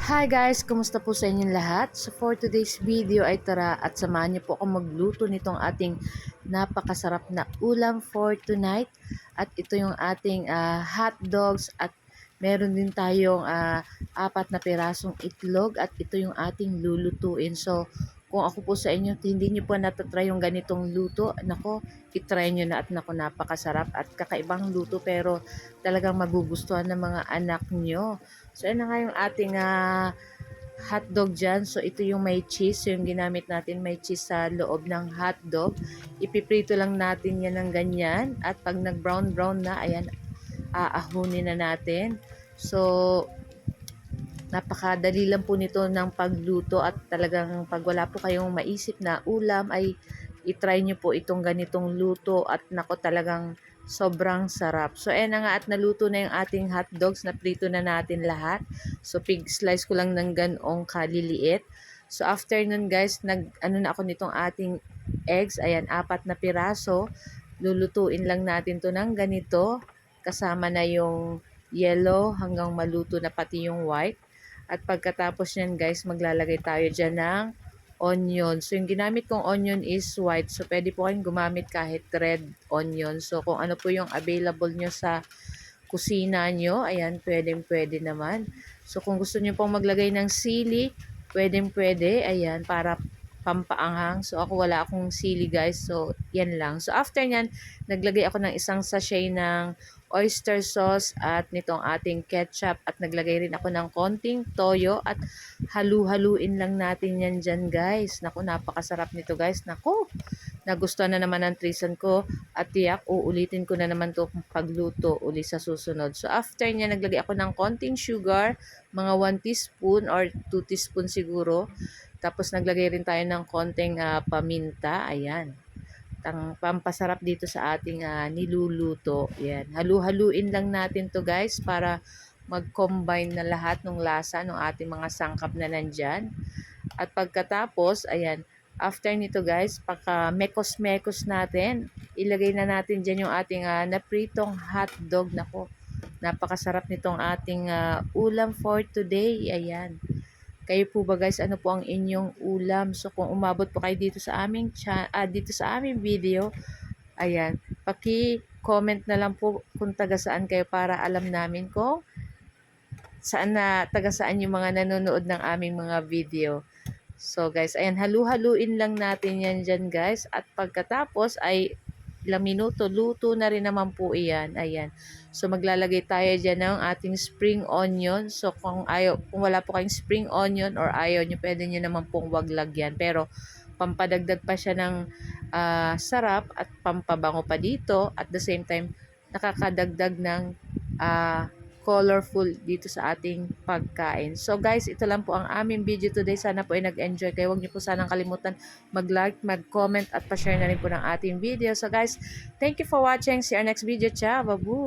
Hi guys! Kumusta po sa inyong lahat? So for today's video ay tara at samahan niyo po ako magluto nitong ating napakasarap na ulam for tonight. At ito yung ating hot dogs at meron din tayong 4 na pirasong itlog at ito yung ating lulutuin. So kung ako po sa inyo, hindi niyo po natatry yung ganitong luto, nako, itry nyo na at nako, napakasarap at kakaibang luto pero talagang magugustuhan ng mga anak nyo. So, yan na nga yung ating hotdog dyan. So, ito yung may cheese. So, yung ginamit natin, may cheese sa loob ng hotdog. Ipiprito lang natin yan ng ganyan. At pag nag-brown-brown na, ayan, aahunin na natin. So, napakadali lang po nito ng pagluto at talagang pag wala po kayong maisip na ulam ay itry nyo po itong ganitong luto at nako talagang sobrang sarap. So ayan na nga at naluto na yung ating hot dogs, na prito na natin lahat. So pig slice ko lang ng ganong kaliliit. So after nun guys, ano na ako nitong ating eggs, ayan 4 na piraso. Lulutuin lang natin to ng ganito kasama na yung yellow hanggang maluto na pati yung white. At pagkatapos nyan guys, maglalagay tayo dyan ng onion. So yung ginamit kong onion is white. So pwede po kayong gumamit kahit red onion. So kung ano po yung available nyo sa kusina nyo, ayan, pwede naman. So kung gusto nyo pong maglagay ng sili, pwede, ayan, para pampaanghang. So ako wala akong sili guys. So yan lang. So after nyan, naglagay ako ng isang sachet ng oyster sauce at nitong ating ketchup at naglagay rin ako ng konting toyo at halu-haluin lang natin yan dyan guys. Naku, napakasarap nito guys. Naku, nagustuhan na naman ang trisan ko at tiyak uulitin ko na naman to pagluto uli sa susunod. So after niya naglagay ako ng konting sugar, mga 1 teaspoon or 2 teaspoon siguro. Tapos naglagay rin tayo ng konting paminta. Ayan, ang pampasarap dito sa ating niluluto. Yan. Halu-haluin lang natin to guys para mag-combine na lahat ng lasa ng ating mga sangkap na nandyan. At pagkatapos, ayan, after nito guys, pagka mekos-mekos natin, ilagay na natin dyan yung ating napritong hotdog. Nako, napakasarap nitong ating ulam for today. Ayan. Kayo po ba guys, ano po ang inyong ulam? So kung umabot po kayo dito sa aming video, ayan, paki-comment na lang po kung taga saan kayo para alam namin kung taga saan yung mga nanonood ng aming mga video. So guys, ayan, halu-haluin lang natin yan dyan guys. At pagkatapos ay ilang minuto, luto na rin naman po iyan. Ayan. So maglalagay tayo dyan ng ating spring onion. So kung wala po kayong spring onion or ayaw nyo, pwede nyo naman pong wag lagyan. Pero pampadagdag pa siya ng sarap at pampabango pa dito. At the same time, nakakadagdag ng colorful dito sa ating pagkain. So guys, ito lang po ang aming video today. Sana po ay nag-enjoy kayo. Huwag niyo po sanang kalimutan mag-like, mag-comment at pa-share na rin po ng ating video. So guys, thank you for watching. See you next video. Ciao! Babu!